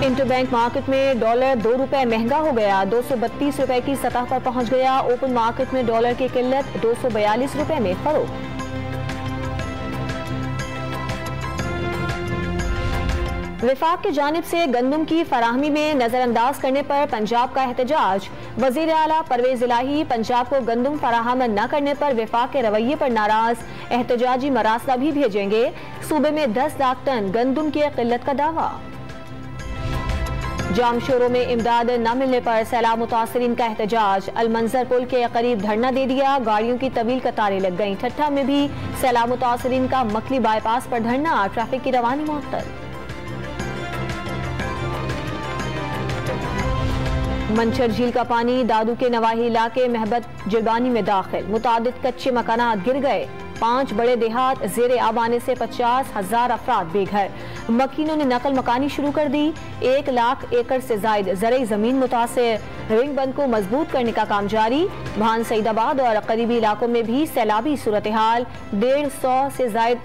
Interbank market में dollar 2 रुपए महंगा हो गया, 232 रुपए की सतह पर पहुंच गया। ओपन मार्केट में डॉलर की किल्लत 242 रुपए में फरोख्त। विफाक की जानिब से गंदम की फराहमी में नजरअंदाज करने पर पंजाब का एहतजाज। वजीर आला परवेज इलाही पंजाब को गंदम फराहम न करने पर विफाक के रवैये पर नाराज, एहतजाजी मरासला भी भेजेंगे। सूबे में 10 लाख टन गंदम की किल्लत का दावा। जामशोरों में इमदाद न मिलने पर सैलाब मुतासरीन का एहतजाज। अलमंजर पुल के करीब धरना दे दिया, गाड़ियों की तवील कतारें लग गईं। ठट्ठा में भी सैलाब मुतासरीन का मकली बाईपास पर धरना, ट्रैफिक की रवानी मुअत्तल। मंचर झील का पानी दादू के नवाही इलाके महबत जिलबानी में दाखिल, मुतादिद कच्चे मकानात गिर गए। 5 बड़े देहात जेर आब आने से 50,000 अफराद बेघर। मकीनों ने नकल मकानी शुरू कर दी। 1 लाख एकड़ से जायद ज़रई जमीन मुतासिर। रिंग बंद को मजबूत करने का काम जारी। भान सईदाबाद और करीबी इलाकों में भी सैलाबी सूरत हाल। 150 से जायद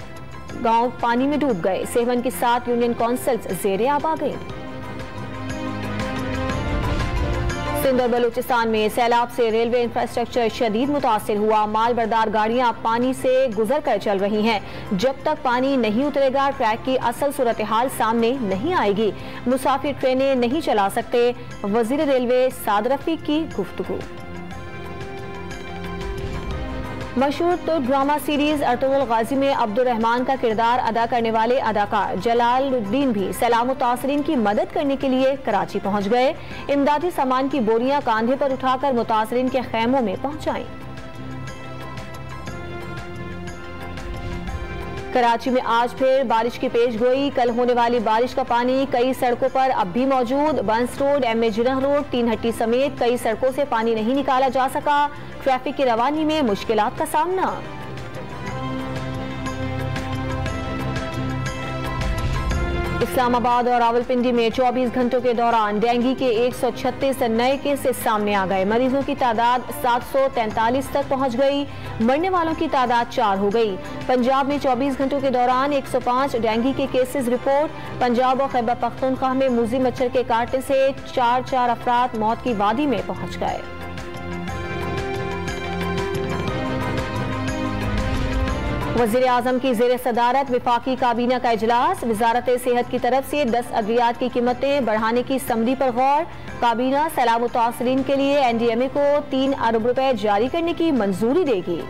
गाँव पानी में डूब गए। 7 की 7 यूनियन कौंसिल्स जेर आब आ गई। सिंध और बलूचिस्तान में सैलाब से रेलवे इंफ्रास्ट्रक्चर शदीद मुतासिर हुआ। माल बरदार गाड़ियां पानी से गुजर कर चल रही हैं। जब तक पानी नहीं उतरेगा ट्रैक की असल सूरत हाल सामने नहीं आएगी। मुसाफिर ट्रेनें नहीं चला सकते। वजीर रेलवे साद रफीक की गुफ्तगू। मशहूर तुर्क ड्रामा सीरीज अर्तुगरुल गाजी में अब्दुल रहमान का किरदार अदा करने वाले अदाकार जलालुद्दीन भी सैलाब मुतासरीन की मदद करने के लिए कराची पहुंच गए। इमदादी सामान की बोरियां कांधे पर उठाकर मुतासरीन के खैमों में पहुंचाई। कराची में आज फिर बारिश की पेशगोई। कल होने वाली बारिश का पानी कई सड़कों पर अब भी मौजूद। बंस रोड, एम.ए. जिन्ना रोड, 3 हट्टी समेत कई सड़कों से पानी नहीं निकाला जा सका। ट्रैफिक की रवानी में मुश्किलात का सामना। इस्लामाबाद और रावलपिंडी में 24 घंटों के दौरान डेंगू के 136 नए केसेस सामने आ गए। मरीजों की तादाद 743 तक पहुंच गई। मरने वालों की तादाद 4 हो गई। पंजाब में 24 घंटों के दौरान 105 डेंगू के केसेस रिपोर्ट। पंजाब और खैबर पख्तूनख्वा में मूजी मच्छर के काटने से 4 अफराद मौत की वादी में पहुंच गए। वज़ीर आज़म की ज़ेर सदारत विफाकी काबीना का इजलास। वजारत सेहत की तरफ से 10 अद्वियात की कीमतें बढ़ाने की समरी पर गौर। काबीना सैलाब मुतासरीन के लिए NDMA को 3 अरब रुपए जारी करने की मंजूरी देगी।